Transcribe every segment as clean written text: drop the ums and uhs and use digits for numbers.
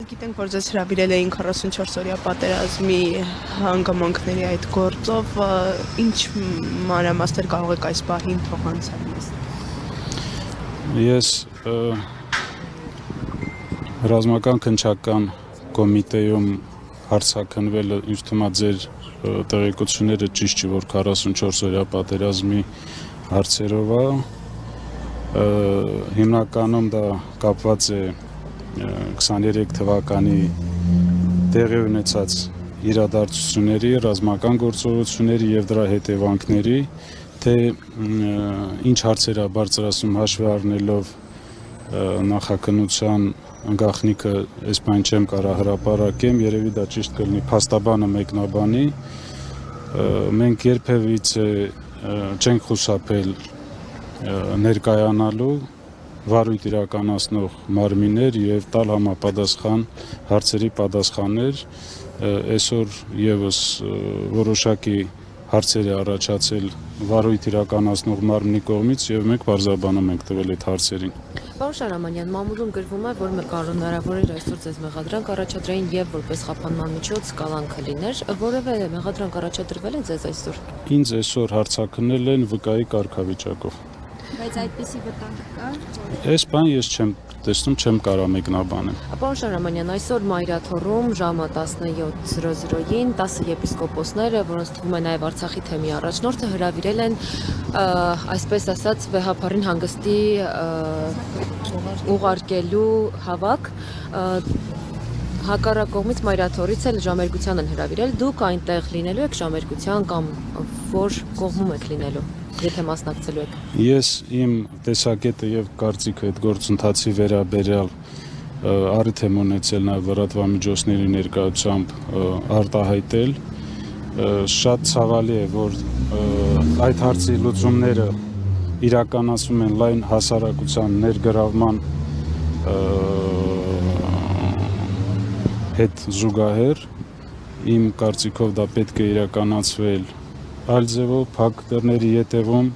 Գիտենք, որ ձեզ հրավիրել էին 44-օրյա պատերազմի հանգամանքների այդ գործով, ինչ մանրամասներ կարող եք այս պահին փոխանցել մեզ։ Ես ռազմական քննչական կոմիտեում հարցաքննվելը ինձ թվում է ձեր տեղեկությունները ճիշտ չի, որ 44-օրյա պատերազմի հարցերով է, հիմնականում դա կապված է 23 թվականի տեղի ունեցած իրադարձությունների, ռազմական գործողությունների եւ դրա հետևանքների, թե ինչ հարցեր է բարձրացում հաշվի առնելով նախաքննության անգախնիկը, այս բան չեմ կարող հրապարակեմ, երևի դա ճիշտ կլինի փաստաբանը մեկնաբանի, մենք երբևիցե չենք խուսափել ներկայանալու վարույթ իրականացնող մարմիններ եւ տալ համապատասխան հարցերի պատասխաններ, այսօր եւս որոշակի հարցեր է առաջացել վարույթ իրականացնող մարմնի կողմից եւ մենք բարձրաբանում ենք տվել այդ հարցերին։ Պարոն Շահրամանյան, մամուլում գրվում է, որ հնարավոր էր այսօր ձեզ մեղադրանք առաջադրեին եւ որպես խափանման միջոց կալանքը լիներ, որևէ մեղադրանք առաջադրվել է ձեզ այսօր։ Ինձ այսօր հարցաքննել են վկայի կարգավիճակով։ Բայց այդպիսի վտանգ կա։ Այս բան ես չեմ տեսնում, չեմ կարող մեկնաբանել։ Պարոն Շահրամանյան, այսօր Մայրաթոռում ժամը 17:00-ին 10 եպիսկոպոսները, որոնց թվում է նաև Արցախի թեմի առաջնորդը, հրավիրել են, այսպես ասած, Վեհափառին հանգստի ուղարկելու հավաք։ Հակառակ կողմից Մայրաթոռից էլ ժամերգության են հրավիրել։ Դուք այնտեղ լինելու եք ժամերգության կամ որ կողմում եք լինելու, եթե մասնակցելու եք։ Ես իմ տեսակետը եւ կարծիքը այդ գործընթացի վերաբերյալ առիթ եմ ունեցել նաեւ լրատվամիջոցների ներկայությամբ արտահայտել։ Շատ ցավալի է, որ այդ հարցի լուծումները իրականացվում են լայն հասարակության ներգրավման հետ զուգահեռ, իմ կարծիքով դա պետք է իրականացվել այլ ձևով, փակ դռների ետևում,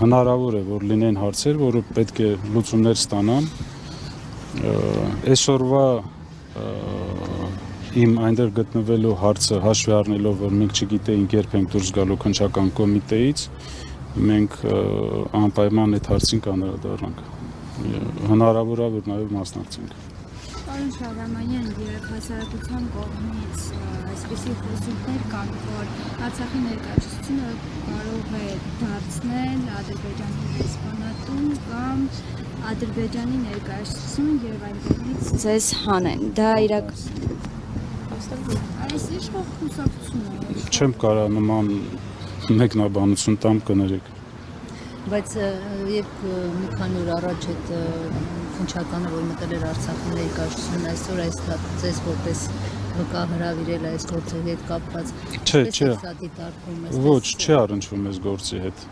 հնարավոր է, որ լինեն հարցեր, որը պետք է լուծումներ ստանան։ Այսօրվա իմ այնտեղ գտնվելու հարցը հաշվի առնելով, որ մենք չգիտեինք երբ ենք դուրս գալու քննչական կոմիտեից, մենք անպայման այդ հարցին կանդրադառնանք։ Հնարավոր է, որ նաև մասնակցենք։ Պարոն Շահրամանյան, երբ հասարակության կողմից այսպիսի խոսունքներ կան, որ Արցախի ներկայացությունը կարող է դարձնել Ադրբեջանի դեսպանատուն կամ Ադրբեջանի ներկայացություն եւ այնտեղից ձեզ հանեն։ Դա այս ինչ խուսափություն է։ Չեմ կարող նման մեկնաբանություն տամ, կներեք։ Բայց երբ մի քանի օր առաջ այդ քննչականը, որ մտել էր Արցախի ներկայացությունն, այսօր այս ձեզ որպես վկա հրավիրել է այս գործի հետ կապված։ Չէ։ Ոչ, չի առնչվում այս գործի հետ։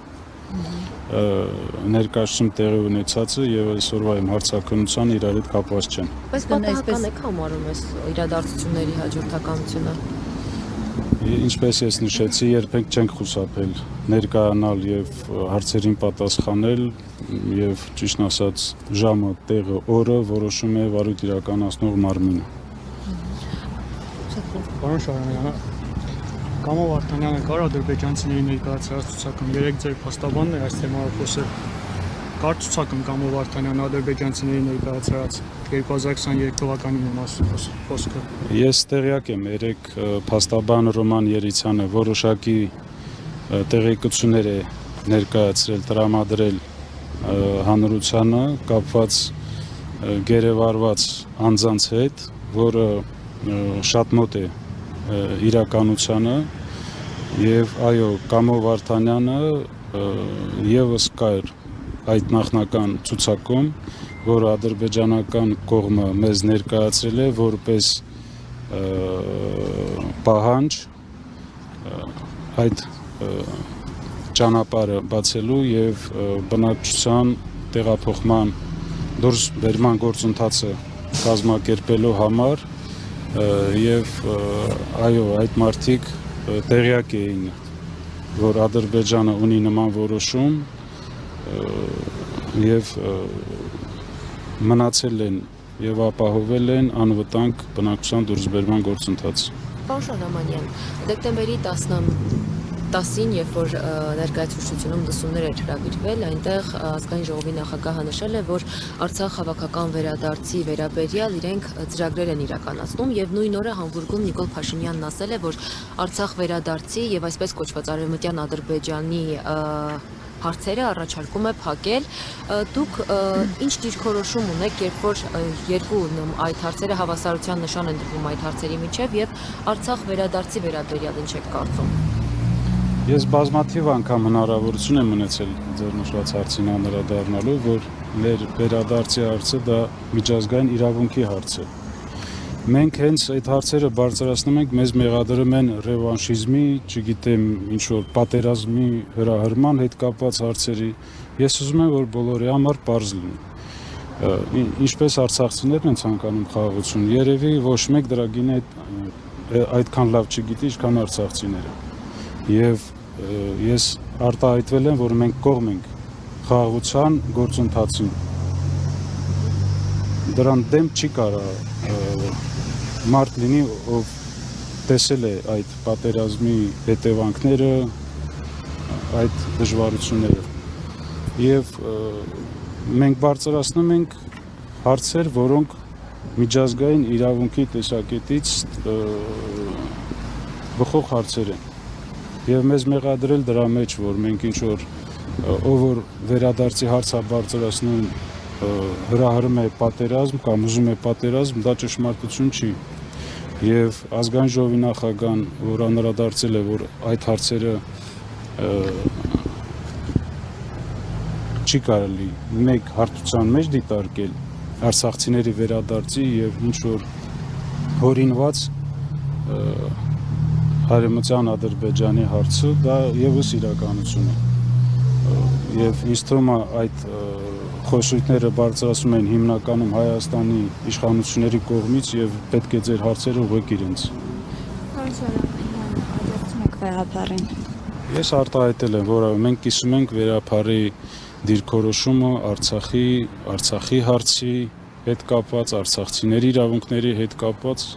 Ներկայացում տեղի ունեցածը եւ այսօրվա իմ հարցաքննության իրար հետ կապված չեն։ Բայց պատահական եք համարում այս իրադարձությունների հաջորդականությունը։ Ինչպես ես նշեցի, երբեք չենք խուսափել ներկայանալ եւ հարցերին պատասխանել եւ ճիշտ ասած ժամը, տեղը, օրը որոշում է վարույթ իրականացնող մարմինը։ Պարոն Շահրամանյան, Կամո Վարդանյանը կար ադրբեջանցիների ներկայացրած ցուցակում, երեք ձեր փաստաբանն է այս թեմայով խոսել։ Կար ցուցակում Կամո Վարդանյանը ադրբեջանցիների ներկայացրած 2023 թվականին խոսքը։ Ես տեղյակ եմ, երեք փաստաբան Ռոման Երիցյանը որոշակի տեղեկություններ է ներկայացրել, տրամադրել հանրությանը կապված գերեվարված անձանց հետ, որը շատ մոտ է իրականությանը եւ այո, Կամո Վարդանյանը եւս կար այդ նախնական ցուցակում, որը ադրբեջանական կողմը մեզ ներկայացրել է որպես պահանջ այդ ճանապարհը բացելու եւ բնակչության տեղափոխման դուրս բերման գործընթացը կազմակերպելու համար եւ այո, այդ մարդիկ տեղյակ էին, որ Ադրբեջանը ունի նման որոշում եւ մնացել են եւ ապահովել են անվտանգ բնակչության դուրսբերման գործընթաց։ Պարոն Շահրամանյան, դեկտեմբերի 10-ին, երբ որ ներկայացուցչությունում լսումներ էր հրավիրվել, այնտեղ ազգային ժողովի նախագահը նշել է, որ Արցախ հավաքական վերադարձի վերաբերյալ իրենք ծրագրեր են իրականացնում եւ նույն օրը Համբուրգում Նիկոլ Փաշինյանն ասել է, որ Արցախ վերադարձի եւ այսպես կոչված Արևմտյան Ադրբեջանի հարցերը առաջարկում է փակել։ Դուք ինչ դիրքորոշում ունեք, երբ որ երկու այդ հարցերը հավասարության նշան են դրվում այդ հարցերի միջև եւ Արցախ վերադարձի վերաբերյալ ինչ եք կարծում։ Ես բազմաթիվ անգամ հնարավորություն եմ ունեցել ձեր նշված հարցին անդրադառնալու, որ մեր վերադարձի հարցը դա միջազգային իրավունքի հարց է։ Մենք հենց այդ հարցերը բարձրացնում ենք, մեզ մեղադրում են ռևանշիզմի, չգիտեմ, ինչ որ պատերազմի հրահրման հետ կապված հարցերի։ Ես ուզում եմ, որ բոլորի համար պարզ լինի։ Ինչպես արցախցիներն են ցանկանում խաղաղություն, երևի ոչ մեկ դրա գինը այդքան լավ չգիտի, ինչքան արցախցիները։ Եվ ես արտահայտվել եմ, որ մենք կողմ ենք խաղաղության գործընթացին։ Դրան դեմ չի կարող մարդ լինի, ով տեսել է այդ պատերազմի հետևանքները, այդ դժվարությունները։ Եվ մենք բարձրացնում ենք հարցեր, որոնք միջազգային իրավունքի տեսակետից բխող հարցեր են։ Եվ մեզ մեղադրել դրա մեջ, որ մենք ինչ որ ով որ վերադարձի հարց է բարձրացնում հրահրում է պատերազմ կամ ուզում է պատերազմ, դա ճշմարտություն չի։ Եվ ազգային ժողովի նախագահան, որ անդրադարձել է, որ այդ հարցերը չի կարելի մեկ հարթության մեջ դիտարկել արցախցիների վերադարձի եւ ինչ որ հորինված Արևմտյան Ադրբեջանի հարցը, դա եւս իրականություն է։ Եվ ինձ թվում է այդ խոսույթները բարձրացում են հիմնականում Հայաստանի իշխանությունների կողմից եւ պետք է ձեր հարցերը ուղղեք իրենց։ Պարոն Շահրամանյան, աջակցում եք վերապարին։ Ես արտահայտել եմ, որ մենք կիսում ենք վերապարի դիրքորոշումը Արցախի հարցի հետ կապված, արցախցիների իրավունքների հետ կապված։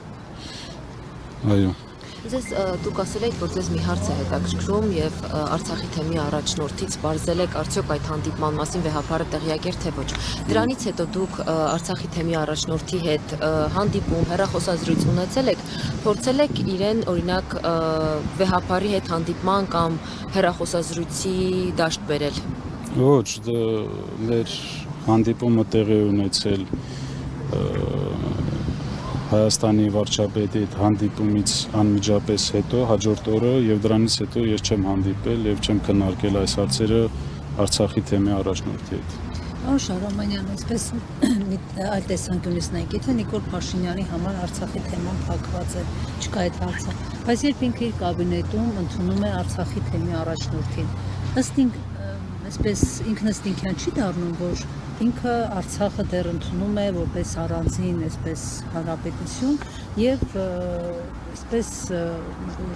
Այո։ Ձեզ դուք ասել եք, որ ձեզ մի հարց է հետաքրքրում եւ Արցախի թեմի առաջնորդից բարձել եք արդյոք այդ հանդիպման մասին վեհապարը տեղյակ էր թե ոչ։ Դրանից հետո դուք Արցախի թեմի առաջնորդի հետ հանդիպում, հեռախոսազրույց ունեցել եք, փորձել եք իրեն օրինակ վեհապարի հետ հանդիպման կամ հեռախոսազրույցի դաշտ բերել։ Ոչ, մեր հանդիպումը տեղի ունեցել Հայաստանի վարչապետի հետ հանդիպումից անմիջապես հետո, հաջորդ օրը եւ դրանից հետո ես չեմ հանդիպել եւ չեմ քննարկել այս հարցերը Արցախի թեմի առաջնորդի հետ։ Պարոն Շահրամանյան, այսպես այլ տեսանկյունից նայեք, եթե Նիկոլ Փաշինյանի համար Արցախի թեման փակված է, չկա այդ հարցը, բայց երբ ինքը իր կաբինետում ընդունում է Արցախի թեմի առաջնորդին, ըստ այսպես ինքնըստինքյան չի դառնում, որ ինքը Արցախը դեռ ընդունում է որպես առանձին այսպես հանրապետություն եւ այսպես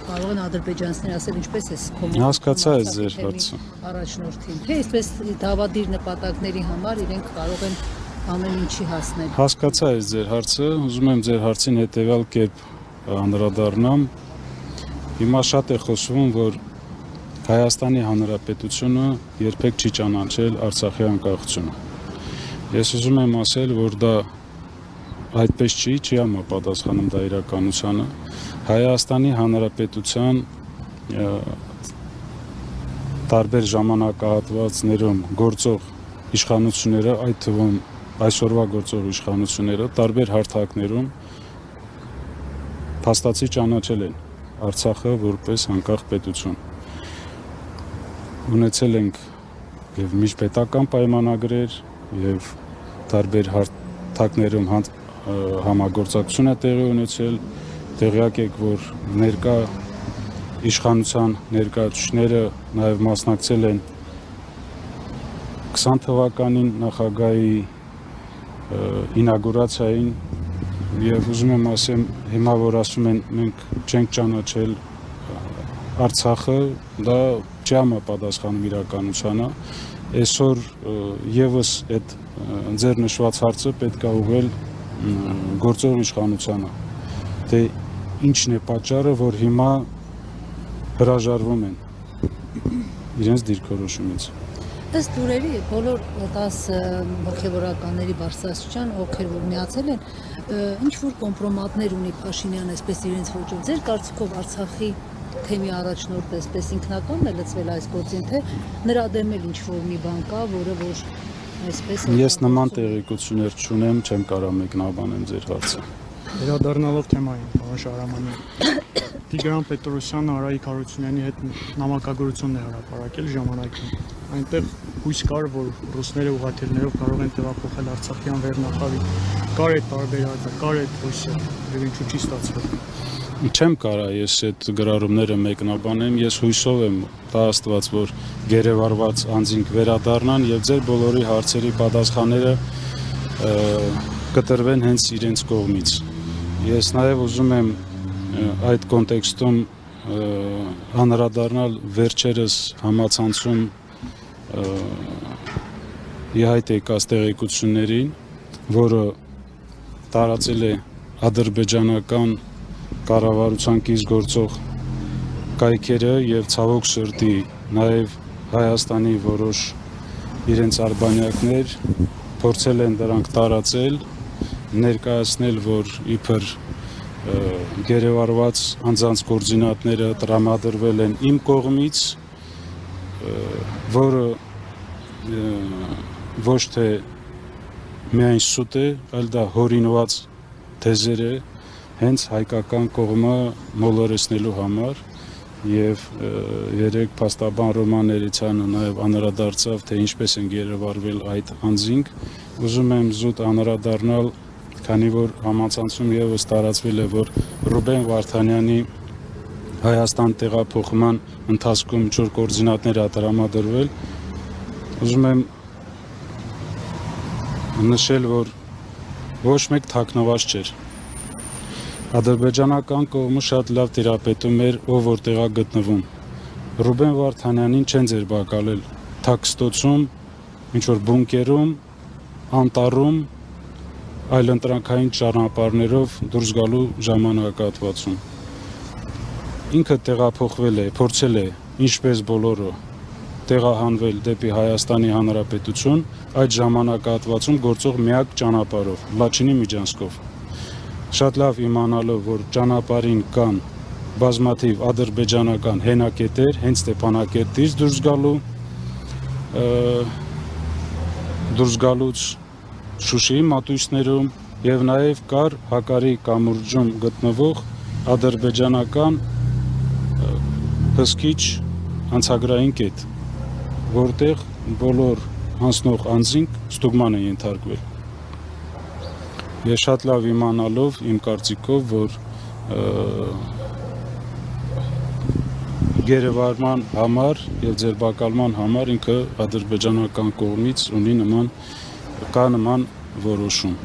կարող են ադրբեջանցիները ասել ինչպես է հասկացա ես ձեր հարցը առաջնորդին թե այսպես դավադիր նպատակների համար իրենք կարող են ամեն ինչի հասնել։ Հասկացա ես ձեր հարցը, ուզում եմ ձեր հարցին հետեւյալ կերպ անդրադառնամ։ Հիմա շատ է խոսվում, որ Հայաստանի Հանրապետությունը երբեք չի ճանաչել Արցախի անկախությունը։ Ես ուզում եմ ասել, որ դա այդպես չի համապատասխանում դա իրականությանը։ Հայաստանի Հանրապետության տարբեր ժամանակահատվածներում գործող իշխանությունները, այդ թվում այսօրվա գործող իշխանությունները, տարբեր հարթակներում փաստացի ճանաչել են Արցախը որպես անկախ պետություն։ Ունեցել ենք եւ միջպետական պայմանագրեր եւ տարբեր հարթակներում համագործակցություն է տեղի ունեցել, տեղյակ եք, որ ներկա իշխանության ներկայացուցիչները նաեւ մասնակցել են 20 թվականին նախագահի ինագուրացիային եւ ուզում եմ ասեմ, հիմա որ ասում են մենք չենք ճանաչել Արցախը, դա չի համապատասխանում իրականությանը։ Այսօր եւս այդ ձեր նշված հարցը պետք է ուղղել գործող իշխանությանը, թե ինչն է պատճառը, որ հիմա հրաժարվում են իրենց դիրքորոշումից։ Ըստ լուրերի բոլոր 10 հոգևորականների բարձրաստիճան, ովքեր որ միացել են, ինչ որ կոմպրոմատներ ունի Փաշինյանը, այսպես իրենց ոճով։ Ձեր կարծիքով Արցախի թեմի առաջնորդ այսպես ինքնականն է լծվել այս գործին, թե նրա դեմ էլ ինչ որ մի բան կա, որը որ այսպես Ես նման տեղեկություններ չունեմ, չեմ կարող մեկնաբանեմ ձեր հարցը։ Վերադառնալով թեմային, պարոն Շահրամանյան, Տիգրան Պետրոսյանը Արայիկ Հարությունյանի հետ նամակագրություն է հրապարակել ժամանակին։ Այնտեղ հույս կար, որ ռուսները ուղղաթիռներով կարող են տեղափոխել Արցախյան վերնախավի։ Կար այդ տարբերակը, կար այդ հույսը, եւ ինչու չի ստացվել։ Չեմ կարող ես այդ գրառումները մեկնաբանեմ, ես հույսով եմ, տա Աստված, որ գերեվարված անձինք վերադառնան եւ ձեր բոլորի հարցերի պատասխանները կտրվեն հենց իրենց կողմից։ Ես նաեւ ուզում եմ այդ կոնտեքստում անդրադառնալ վերջերս համացանցում իհայտ եկած տեղեկություններին, որը տարածել է ադրբեջանական կառավարության կից գործող կայքերը եւ ցավոք սրտի նաեւ Հայաստանի որոշ իրենց արբանյակներ փորձել են դրանք տարածել, ներկայացնել, որ իբր գերեվարված անձանց կոորդինատները տրամադրվել են իմ կողմից, որը ոչ թե միայն սուտ է, այլ դա հորինված թեզեր է, հենց հայկական կողմը մոլորեցնելու համար եւ երեք փաստաբան Ռոման Էրիցյանը նաեւ անդրադարձավ, թե ինչպես են գերեվարվել այդ անձինք։ Ուզում եմ զուտ անդրադառնալ, քանի որ համացանցում եւս տարածվել է, որ Ռուբեն Վարդանյանի Հայաստան տեղափոխման ընթացքում ինչ որ կոորդինատներ է տրամադրվել, ուզում եմ նշել, որ ոչ մեկ թաքնված չէր։ Ադրբեջանական կողմը շատ լավ տիրապետում էր, ով որտեղ է գտնվում։ Ռուբեն Վարդանյանին չեն ձերբակալել թաքստոցում, ինչ որ բունկերում, անտառում, այլ ընտրանքային ճանապարհներով դուրս գալու ժամանակահատվածում։ Ինքը տեղափոխվել է, փորձել է, ինչպես բոլորը, տեղահանվել դեպի Հայաստանի Հանրապետություն, այդ ժամանակահատվածում գործող միակ ճանապարհով, Լաչինի միջանցքով։ Շատ լավ իմանալով, որ ճանապարհին կան բազմաթիվ ադրբեջանական հենակետեր, հենց Ստեփանակերտից դուրս գալուց Շուշիի մատույցներում եւ նաեւ կար Հակարի կամուրջում գտնվող ադրբեջանական հսկիչ անցագրային կետ, որտեղ բոլոր հանձնող անձինք ստուգման են ենթարկվել։ Ես շատ լավ իմանալով իմ կարծիքով, որ գերեվարման համար եւ ձերբակալման համար ինքը ադրբեջանական կողմից ունի նման որոշում։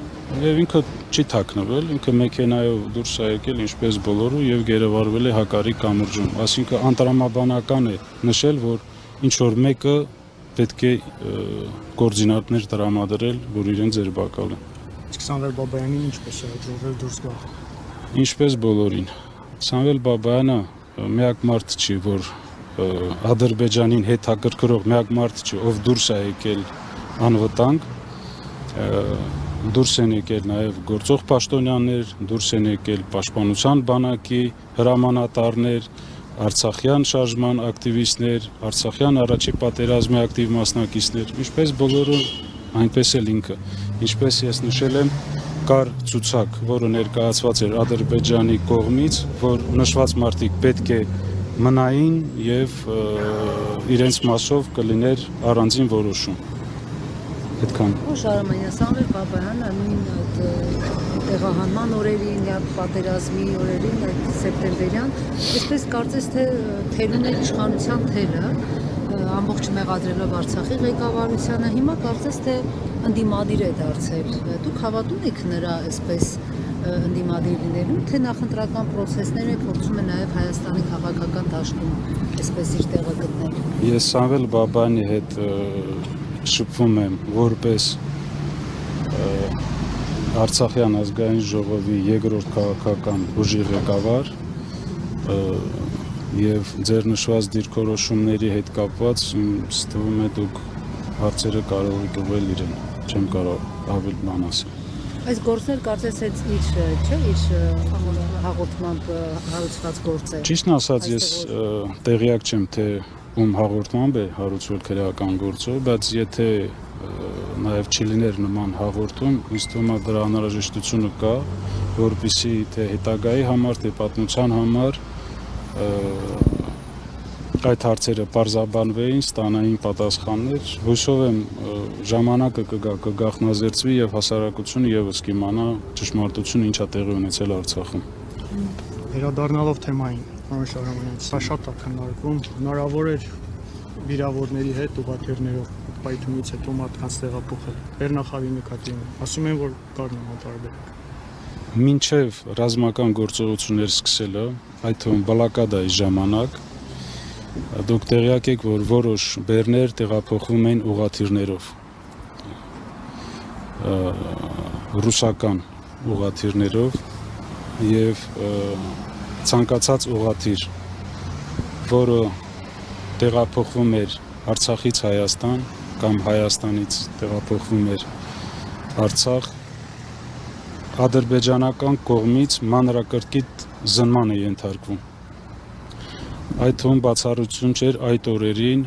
Եվ ինքը չի թաքնվել, ինքը մեքենայով դուրս է եկել ինչպես բոլորը եւ գերեվարվել է Հակարի կամուրջում։ Այսինքն անտրամաբանական է նշել, որ ինչ որ մեկը պետք է կոորդինատներ տրամադրել, որ իրեն ձերբակալեն։ Սամվել Բաբայանին ինչպես է հաջողվել դուրս գալ։ Ինչպես բոլորին։ Սամվել Բաբայանը միակ մարդ չի, որ Ադրբեջանին հետաքրքրող միակ մարդ չի, ով դուրս է եկել անվտանգ, դուրս են եկել նաև գործող պաշտոնյաներ, դուրս են եկել պաշտպանության բանակի հրամանատարներ, Արցախյան շարժման ակտիվիստներ, Արցախյան առաջի պատերազմի ակտիվ մասնակիցներ, ինչպես բոլորը, այնպես էլ ինքը։ Ինչպես ես նշել եմ, կար ցուցակ, որը ներկայացված էր Ադրբեջանի կողմից, որ նշված մարդիկ պետք է մնային եւ իրենց մասով կլիներ առանձին որոշում։ Այդքան։ Շահրամանյան, Սամվել Բաբայանը նույն տեղահանման օրերին, պատերազմի օրերին, այդ սեպտեմբերյան, այսպես կարծես թե թելուն է իշխանության թելը, ամբողջ մեղադրելով Արցախի ղեկավարությանը, հիմա կարծես թե ընդդիմադիր է դարձել։ Դուք հավատում եք նրա այսպես ընդդիմադիր լինելուն, թե նախընտրական process-ները փորձում են նաև Հայաստանի քաղաքական դաշտում այսպես իր տեղը գտնել։ Ես Սամվել Բաբայանի հետ շփվում եմ որպես Արցախյան ազգային ժողովի երկրորդ քաղաքական ուժի ղեկավար եւ ձեր նշված դիրքորոշումների հետ կապված ինձ թվում է դուք հարցերը կարող եք ուղղել իրեն, չեմ կարող ավելի բան ասել։ Այս գործեր կարծես այդ իր չէ, իր հաղորդմամբ հարուցված գործեր։ Ճիշտն ասած ես տեղյակ չեմ թե ում հաղորդմամբ է հարուցվել քրեական գործով, բայց եթե նաև չլիներ նման հաղորդում, ինձ թվում է դրա անհրաժեշտությունը կա, որպեսզի թե հետագայի համար, թե պատմության համար այդ հարցերը պարզաբանվեին, ստանային պատասխաններ։ Հույսով եմ ժամանակը կգաղտնազերծվի եւ հասարակությունը եւս կիմանա ճշմարտությունը ինչա տեղի ունեցել Արցախում։ Վերադառնալով թեմային, պարոն Շահրամանյան, սա շատ է քննարկվում, հնարավոր էր վիրավորների հետ ուղղաթիռներով պայթունից հետո մարդկանց տեղափոխել։ Բեռնախավի նկատի ունեմ։ Ասում են, որ կար նման տարբերակ։ Մինչև ռազմական գործողություններ սկսելը, այդ թվում բլոկադայի ժամանակ դուք տեղյակ եք, որ որոշ բեռներ տեղափոխվում են ուղղաթիռներով, ռուսական ուղղաթիռներով եւ ցանկացած ուղղաթիռ, որը տեղափոխվում էր Արցախից Հայաստան կամ Հայաստանից տեղափոխվում էր Արցախ, ադրբեջանական կողմից մանրակրկիտ զնման է ենթարկվում։ Այդ թվում բացառություն չէր այդ օրերին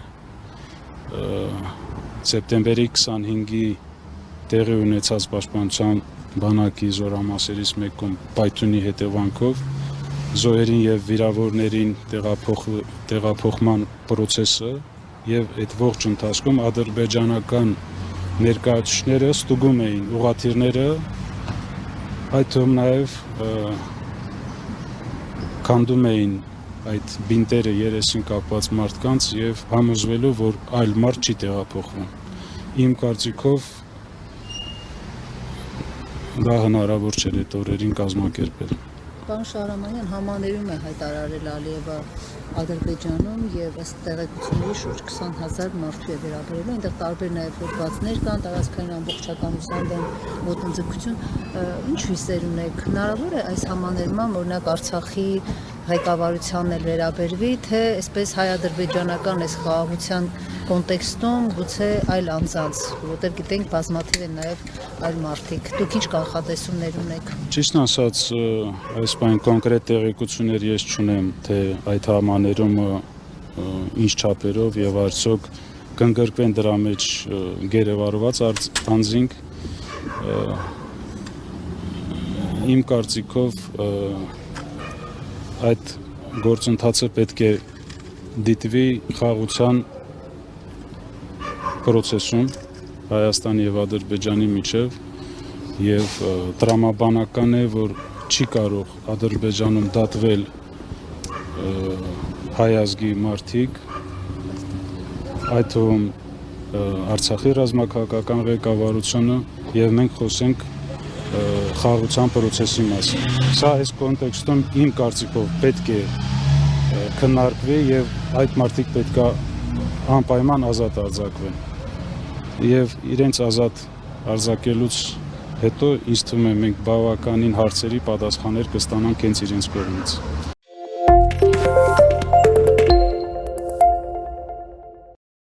սեպտեմբերի 25-ի տեղի ունեցած պաշտպանության բանակի զորամասերից մեկում պայթյունի հետևանքով զոհերին եւ վիրավորներին տեղափոխման process-ը եւ այդ ողջ ընթացքում ադրբեջանական ներկայացուցիչները ստուգում էին ուղղաթիռները, այդ թվում նաեւ քանդում էին այդ բինտերը երեսին կապված մարդկանց եւ համոզվելով, որ այլ մարդ չի տեղափոխվում։ Իմ կարծիքով դա հնարավոր չէր այդ օրերին կազմակերպել։ Պարոն Շահրամանյան, համաներում է հայտարարել Ալիևը Ադրբեջանում եւ ըստ տեղեկությունների շուրջ 20,000 մարդու է վերաբերելու, այնտեղ տարբեր նաեւ հոդվածներ կան, տարածքային ամբողջականության դեմ ոտնձգություն, ինչ հույսեր ունեք, հնարավոր է այս համաներման օրինակ Արցախի ղեկավարությանն էլ վերաբերվի, թե այսպես հայ-ադրբեջանական այս խաղաղության կոնտեքստում գուցե այլ անձանց, որտեղ գիտենք բազմաթիվ են նաև այլ մարդիկ։ Դուք ինչ կանխատեսումներ ունեք։ Ճիշտն ասած, այս բան կոնկրետ տեղեկություններ ես չունեմ, թե այդ համաներումը ինչ չափերով եւ արդյոք կընդգրկվեն դրա մեջ գերեվարված անձինք։ Իմ կարծիքով այդ գործընթացը պետք է դիտվի խաղաղության process-ում Հայաստանի եւ Ադրբեջանի միջև եւ տրամաբանական է, որ չի կարող Ադրբեջանում դատվել հայ ազգի մարդիկ, այդ թվում Արցախի ռազմաքաղաքական ղեկավարությունը եւ մենք խոսենք խաղաղության process-ի մասին։ Սա այս կոնտեքստում իմ կարծիքով պետք է քննարկվի եւ այդ մարդիկ պետք է անպայման ազատ արձակվեն։ Եվ իրենց ազատ արձակելուց հետո ինձ թվում է մենք բավականին հարցերի պատասխաններ կստանանք հենց իրենց կողմից։